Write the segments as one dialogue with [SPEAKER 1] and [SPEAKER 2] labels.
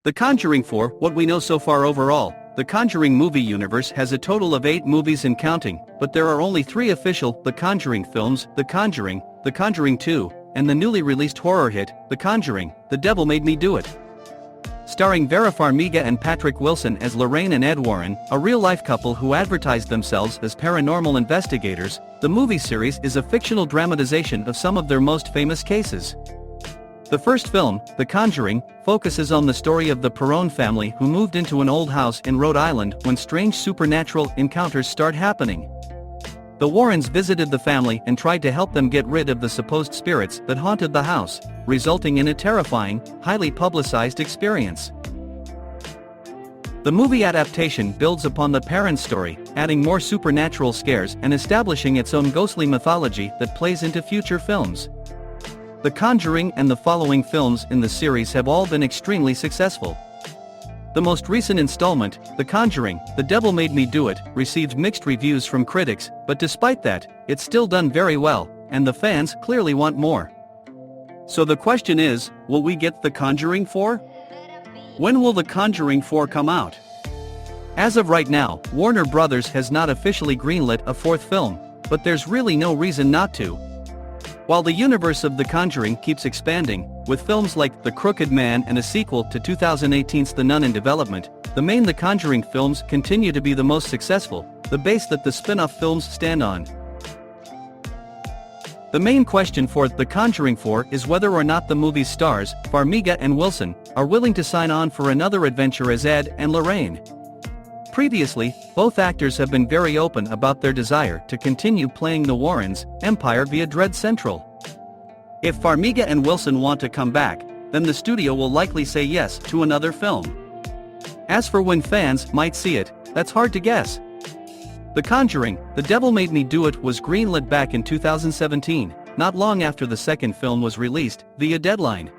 [SPEAKER 1] The Conjuring 4, what we know so far overall. The Conjuring movie universe has a total of 8 movies and counting, but there are only 3 official The Conjuring films: The Conjuring 2, and the newly released horror hit, The Conjuring, The Devil Made Me Do It. Starring Vera Farmiga and Patrick Wilson as Lorraine and Ed Warren, a real-life couple who advertised themselves as paranormal investigators, the movie series is a fictional dramatization of some of their most famous cases. The first film, The Conjuring, focuses on the story of the Perron family who moved into an old house in Rhode Island when strange supernatural encounters start happening. The Warrens visited the family and tried to help them get rid of the supposed spirits that haunted the house, resulting in a terrifying, highly publicized experience. The movie adaptation builds upon the Perrons story, adding more supernatural scares and establishing its own ghostly mythology that plays into future films. The Conjuring and the following films in the series have all been extremely successful. The most recent installment, The Conjuring, The Devil Made Me Do It, received mixed reviews from critics, but despite that, it's still done very well, and the fans clearly want more. So the question is, will we get The Conjuring 4? When will The Conjuring 4 come out? As of right now, Warner Brothers has not officially greenlit a 4th film, but there's really no reason not to. While the universe of The Conjuring keeps expanding, with films like The Crooked Man and a sequel to 2018's The Nun in development, the main The Conjuring films continue to be the most successful, the base that the spin-off films stand on. The main question for The Conjuring 4 is whether or not the movie's stars, Farmiga and Wilson, are willing to sign on for another adventure as Ed and Lorraine. Previously, both actors have been very open about their desire to continue playing the Warrens' empire via Dread Central. If Farmiga and Wilson want to come back, then the studio will likely say yes to another film. As for when fans might see it, that's hard to guess. The Conjuring, The Devil Made Me Do It was greenlit back in 2017, not long after the second film was released, via deadline.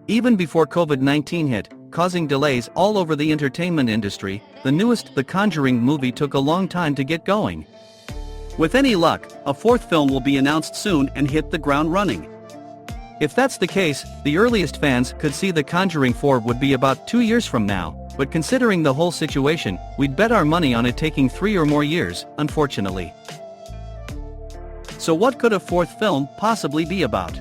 [SPEAKER 1] Even before COVID-19 hit, causing delays all over the entertainment industry, the newest The Conjuring movie took a long time to get going. With any luck, a 4th film will be announced soon and hit the ground running. If that's the case, the earliest fans could see The Conjuring 4 would be about 2 years from now, but considering the whole situation, we'd bet our money on it taking 3 or more years, unfortunately. So what could a 4th film possibly be about?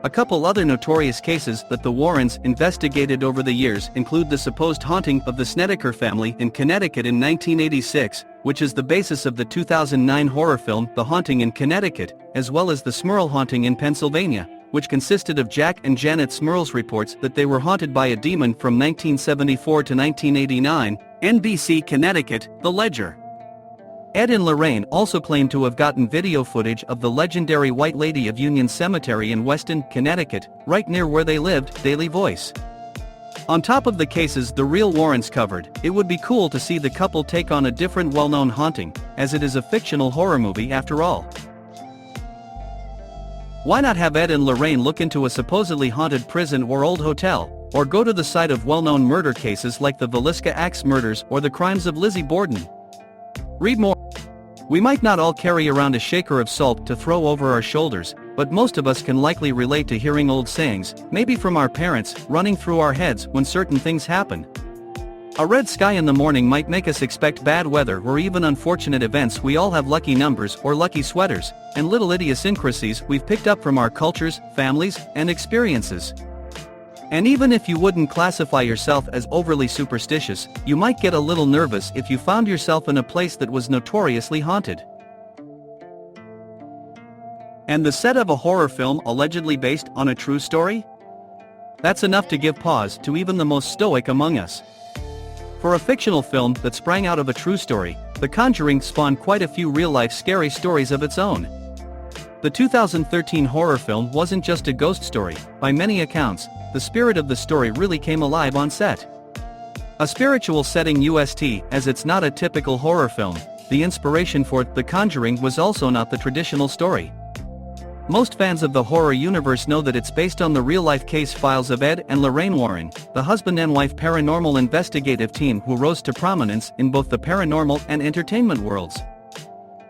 [SPEAKER 1] A couple other notorious cases that the Warrens investigated over the years include the supposed haunting of the Snedeker family in Connecticut in 1986, which is the basis of the 2009 horror film The Haunting in Connecticut, as well as the Smurl haunting in Pennsylvania, which consisted of Jack and Janet Smurl's reports that they were haunted by a demon from 1974 to 1989, NBC Connecticut, The Ledger. Ed and Lorraine also claim to have gotten video footage of the legendary White Lady of Union Cemetery in Weston, Connecticut, right near where they lived, Daily Voice. On top of the cases the real Warrens covered, it would be cool to see the couple take on a different well-known haunting, as it is a fictional horror movie after all. Why not have Ed and Lorraine look into a supposedly haunted prison or old hotel, or go to the site of well-known murder cases like the Villisca Axe murders or the crimes of Lizzie Borden? Read more. We might not all carry around a shaker of salt to throw over our shoulders, but most of us can likely relate to hearing old sayings, maybe from our parents, running through our heads when certain things happen. A red sky in the morning might make us expect bad weather or even unfortunate events. We all have lucky numbers or lucky sweaters, and little idiosyncrasies we've picked up from our cultures, families, and experiences. And even if you wouldn't classify yourself as overly superstitious, you might get a little nervous if you found yourself in a place that was notoriously haunted. And the set of a horror film allegedly based on a true story? That's enough to give pause to even the most stoic among us. For a fictional film that sprang out of a true story, The Conjuring spawned quite a few real-life scary stories of its own. The 2013 horror film wasn't just a ghost story. By many accounts, the spirit of the story really came alive on set. A spiritual setting UST, as it's not a typical horror film, the inspiration for The Conjuring was also not the traditional story. Most fans of the horror universe know that it's based on the real-life case files of Ed and Lorraine Warren, the husband and wife paranormal investigative team who rose to prominence in both the paranormal and entertainment worlds.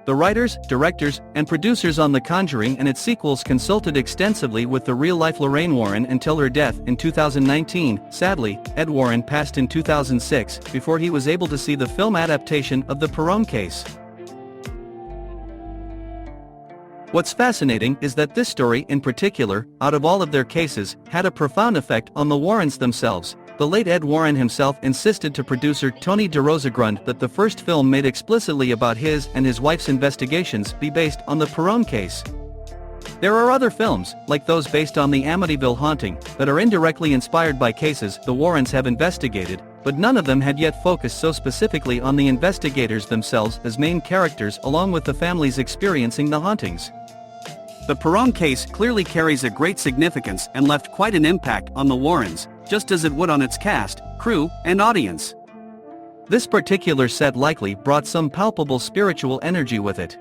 [SPEAKER 1] The writers, directors, and producers on The Conjuring and its sequels consulted extensively with the real-life Lorraine Warren until her death in 2019. Sadly, Ed Warren passed in 2006 before he was able to see the film adaptation of the Perron case. What's fascinating is that this story in particular, out of all of their cases, had a profound effect on the Warrens themselves. The late Ed Warren himself insisted to producer Tony DeRosagrund that the first film made explicitly about his and his wife's investigations be based on the Perron case. There are other films, like those based on the Amityville haunting, that are indirectly inspired by cases the Warrens have investigated, but none of them had yet focused so specifically on the investigators themselves as main characters along with the families experiencing the hauntings. The Perron case clearly carries a great significance and left quite an impact on the Warrens, just as it would on its cast, crew, and audience. This particular set likely brought some palpable spiritual energy with it.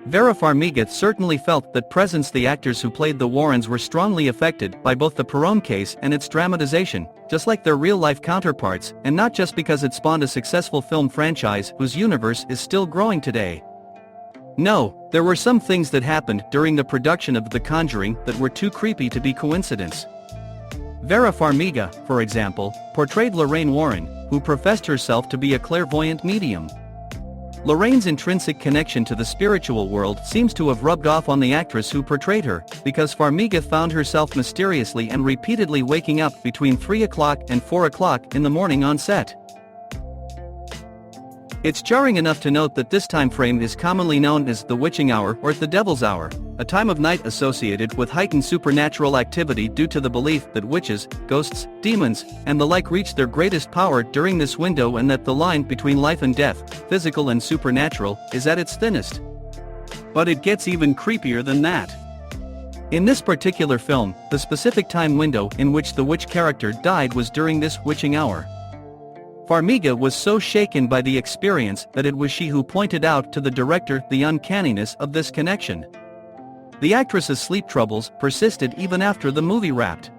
[SPEAKER 1] Vera Farmiga certainly felt that presence the actors who played the Warrens were strongly affected by both the Perron case and its dramatization, just like their real-life counterparts, and not just because it spawned a successful film franchise whose universe is still growing today. No, there were some things that happened during the production of The Conjuring that were too creepy to be coincidence. Vera Farmiga, for example, portrayed Lorraine Warren, who professed herself to be a clairvoyant medium. Lorraine's intrinsic connection to the spiritual world seems to have rubbed off on the actress who portrayed her, because Farmiga found herself mysteriously and repeatedly waking up between 3 o'clock and 4 o'clock in the morning on set. It's jarring enough to note that this time frame is commonly known as the witching hour or the devil's hour, a time of night associated with heightened supernatural activity due to the belief that witches, ghosts, demons, and the like reach their greatest power during this window, and that the line between life and death, physical and supernatural, is at its thinnest. But it gets even creepier than that. In this particular film, the specific time window in which the witch character died was during this witching hour. Farmiga was so shaken by the experience that it was she who pointed out to the director the uncanniness of this connection. The actress's sleep troubles persisted even after the movie wrapped.